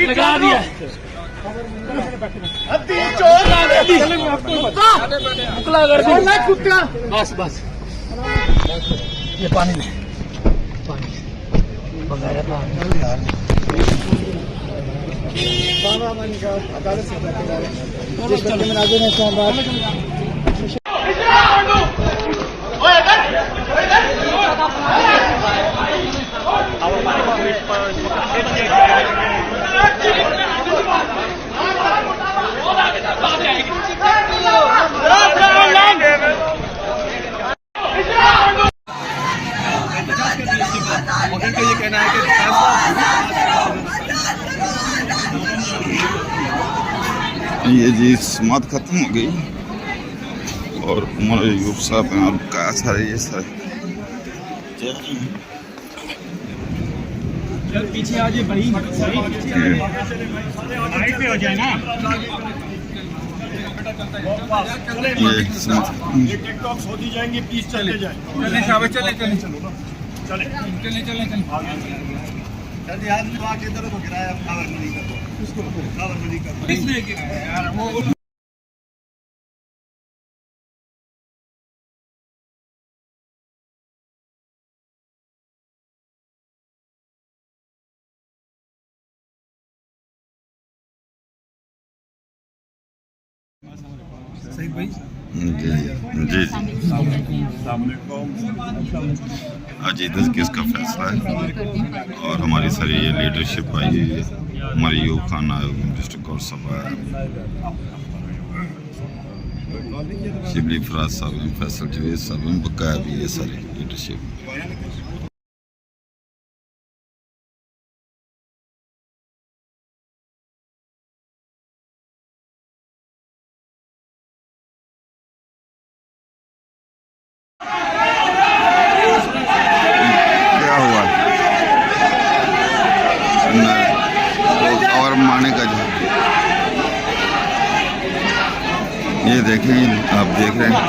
लगा दिया बस बस ये पानी में पानी बगाया ये कहना है कि ये जी समात खत्म हो गई और उमर अयूब साहब हैं और क्या सारे ये सारे पीछे आ जाए भाई पे हो जाए ना ये समात टिकटॉक होती जाएंगे प्लीज चले जाए चले चले चले चले चले चले चले चले जल्दी आदमी आके इधर को गिराया खबर नहीं कर उसको खबर नहीं कर इसलिए यार वो सही भाई जी जी आज इधर किसका फैसला है और हमारी सारी ये लीडरशिप आई हमारे यूब खान आयोग डिस्ट्रिक्ट कोर्ट सभा है शिबली फराज साहब फैसल जवेद साहब बकाया भी ये सारी लीडरशिप और माने का जो ये देखें आप देख रहे हैं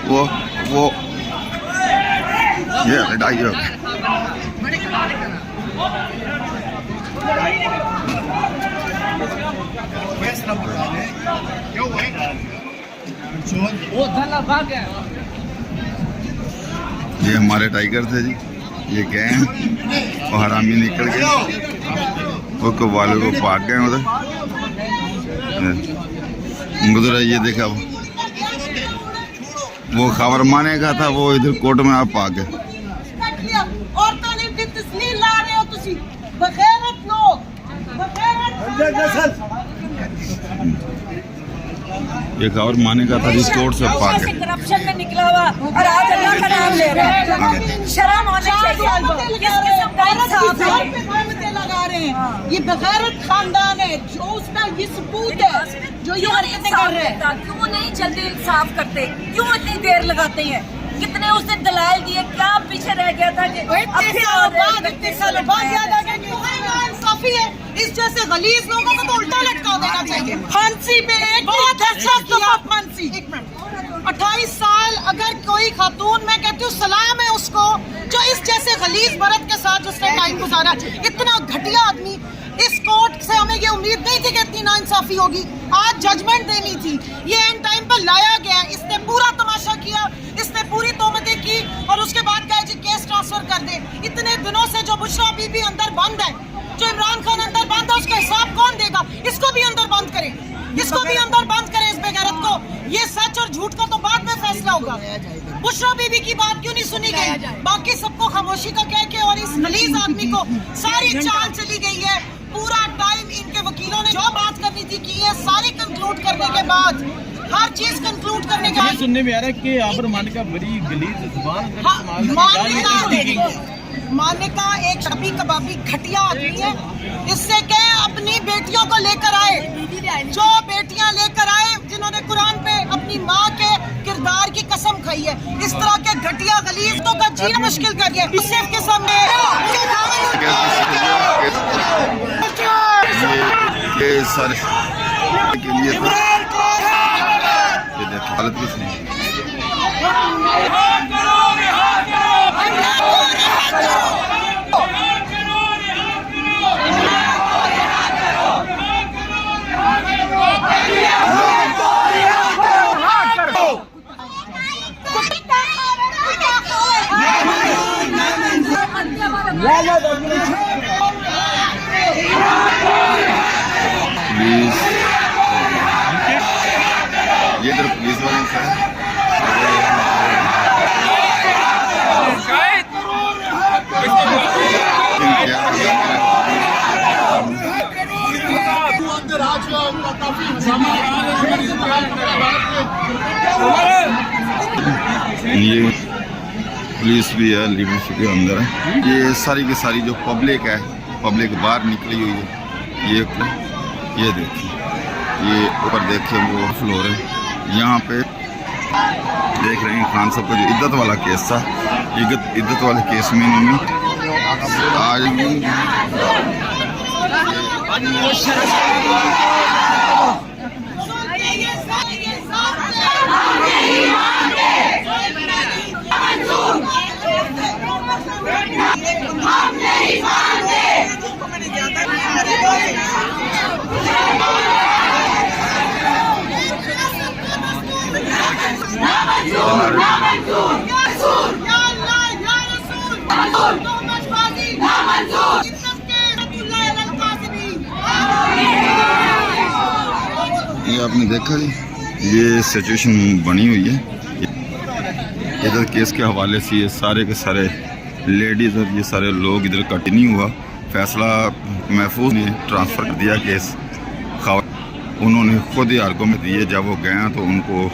वो ये लड़ाई हो ये हमारे टाइगर थे जी ये गए हैं और हरामी निकल गए वो कव्वाले को भाग गए उधर उधर ये देखा वो खबर माने का था वो इधर कोर्ट में आप आ गए ये खबर माने का था जिस कोर्ट से पाक है करप्शन में निकला हुआ और आज अल्लाह का नाम ले रहा है शर्म होनी चाहिए लगा रहे हैं ये बगैरत खानदान है जो उसका ये सबूत है जो ये हरकतें कर रहे हैं क्यों नहीं जल्दी इंसाफ करते क्यों इतनी देर लगाते हैं कितने उसने दलाल दिए क्या पीछे रह गया था कि इंसाफी है इस जैसे गलीज लोगों को तो उल्टा लटका देना चाहिए फांसी पे एक फांसी 28 साल अगर कोई खातून मैं कहती हूँ सलाम है उसको जो इस जैसे गलीज मर्द के साथ उसने टाइम गुजारा इतना घटिया आदमी इस कोर्ट से हमें ये उम्मीद नहीं थी कि इतनी नाइंसाफी होगी आज जजमेंट देनी थी ये एंड टाइम पर लाया गया इसने पूरा तमाशा किया इसने पूरी तोहमतें की और उसके बाद कहा जी केस ट्रांसफर कर दे इतने दिनों से जो बुशरा बीबी अंदर बंद है जो इमरान खान अंदर बंद है उसका हिसाब कौन देगा इसको भी अंदर बंद करे इसको भी अंदर बंद करें इस बेगैरत को ये सच और झूठ का तो बाद में फैसला होगा बुशरा बीबी की बात क्यों नहीं सुनी गई बाकी सबको खामोशी का कह के और इस गलीज आदमी को सारी चाल चली गई है पूरा टाइम इनके वकीलों ने जो बात करनी थी की है सारी कंक्लूड करने के बाद हर चीज कंक्लूड करने के ये बाद सुनने में आ रहा है कि आप रमान का बड़ी गलीज जुबान का हाँ, इस्तेमाल करके मान्यता एक शबी कबाबी घटिया आदमी है। इससे क्या है, अपनी बेटियों को लेकर आए, जो बेटियां लेकर आए जिन्होंने कुरान पे अपनी माँ के किरदार की कसम खाई है, इस तरह के घटिया गलीजों का जीना मुश्किल कर दिया। सिर्फ किस्म में ये सारे के लिए था। ये देखिए हालत कुछ नहीं। प्लीज ये इधर पुलिस वाले हैं। ये पुलिस भी है, लीडरशिप के अंदर है। ये सारी की सारी जो पब्लिक है, पब्लिक बाहर निकली हुई है। ये देखिए, ये ऊपर देखिए वो फ्लोर है। यहाँ पे देख रहे हैं खान साहब का जो इद्दत वाला केस था, इद्दत वाले केस में इन्होंने आज ये आपने देखा जी, ये सिचुएशन बनी हुई है। इधर केस के हवाले से ये सारे के सारे लेडीज़ और ये सारे लोग इधर कट नहीं हुआ। फैसला महफूज ने ट्रांसफ़र कर दिया केस। उन्होंने खुद ही आर्गूमेंट दिए, जब वो गए तो उनको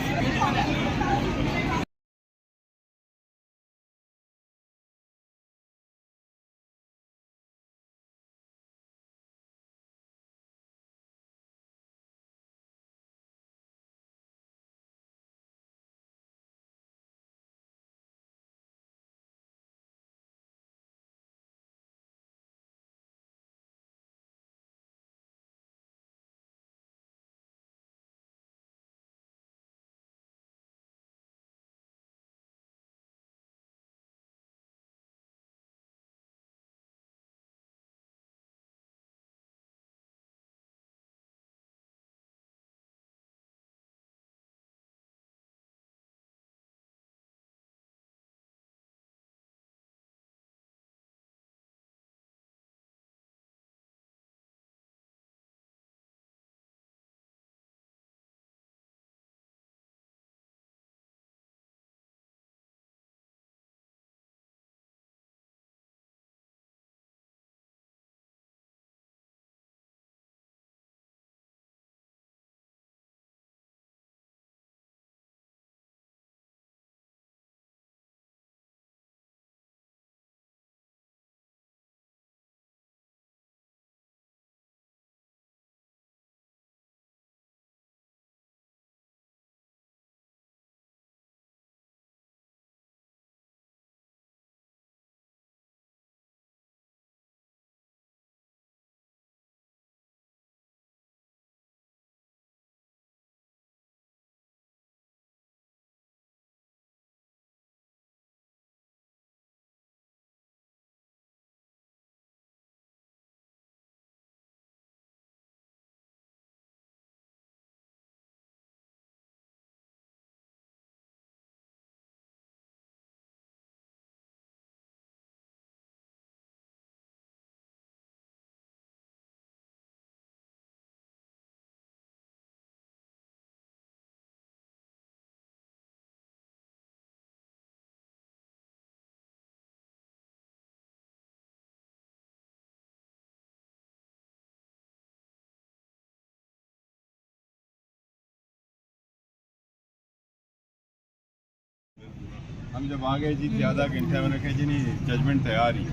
हम जब आ गए जी ज़्यादा घंटे मैंने कहा जी नहीं जजमेंट तैयार ही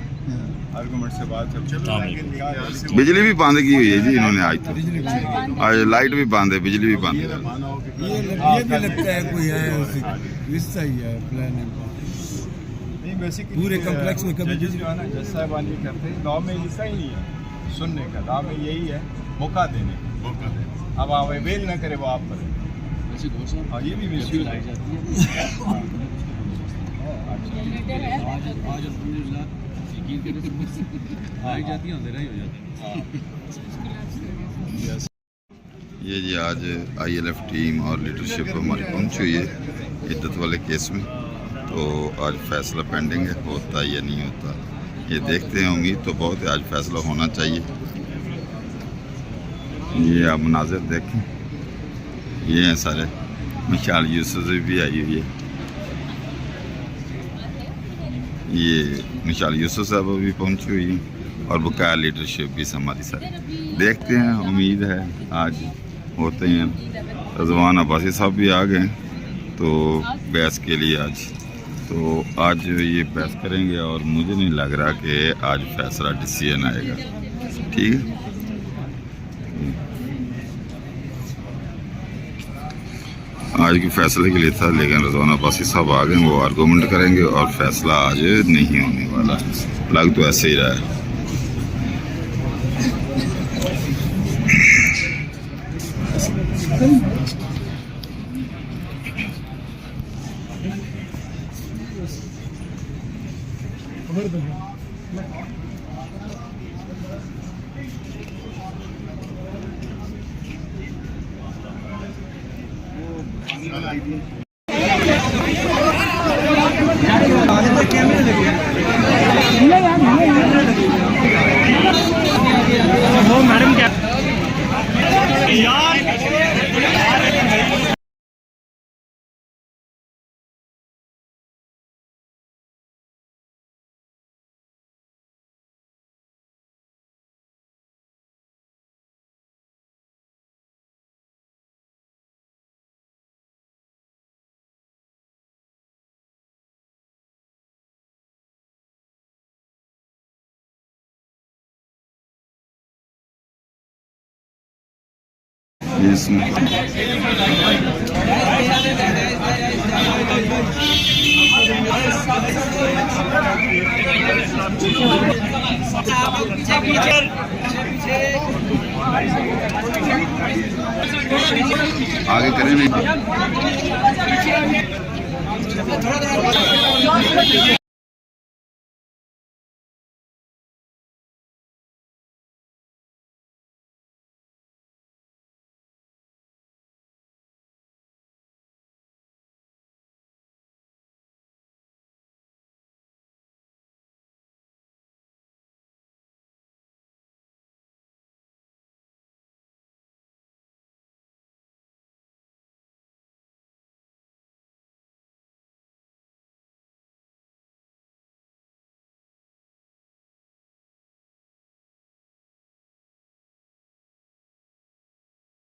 आर्गूमेंट से बात चल बिजली भी बंद की हुई है जी इन्होंने आज तो। आज लाइट भी बंद है, बिजली भी बंद है। ये भी लगता है कोई है हिस्सा ही है प्लान नहीं बेसिक पूरे कॉम्प्लेक्स में कभी जज जो है ना जज साहबान ये करते हैं लॉ में हिस्सा ही नहीं है सुनने का, लॉ में यही है मौका देने का। अब आप अवेल ना करे वो आप करें। हाँ ये भी मिसयूज है। ये जी आज ILF टीम और लीडरशिप हमारी पहुंची हुई है इद्दत वाले केस में। तो आज फैसला पेंडिंग है, होता या नहीं होता ये देखते हैं। उम्मीद तो बहुत है आज फैसला होना चाहिए। ये आप मनाजिर देखें, ये हैं सारे। मिशाल यूसुफ भी आई हुई है, ये मिशाल यूसुफ साहब भी पहुंची हुई है और बकाया लीडरशिप भी हमारी सारी। देखते हैं, उम्मीद है आज होते हैं। रज़वान अब्बासी साहब भी आ गए तो बहस के लिए आज। तो आज ये बहस करेंगे और मुझे नहीं लग रहा कि आज फैसला डिसीजन आएगा। ठीक है, आज के फैसले के लिए था, लेकिन रज़वान अब्बासी साहब आ गए, वो आर्गूमेंट करेंगे और फैसला आज नहीं होने वाला। लग तो ऐसे ही रहा है। इसमें आगे करें नहीं।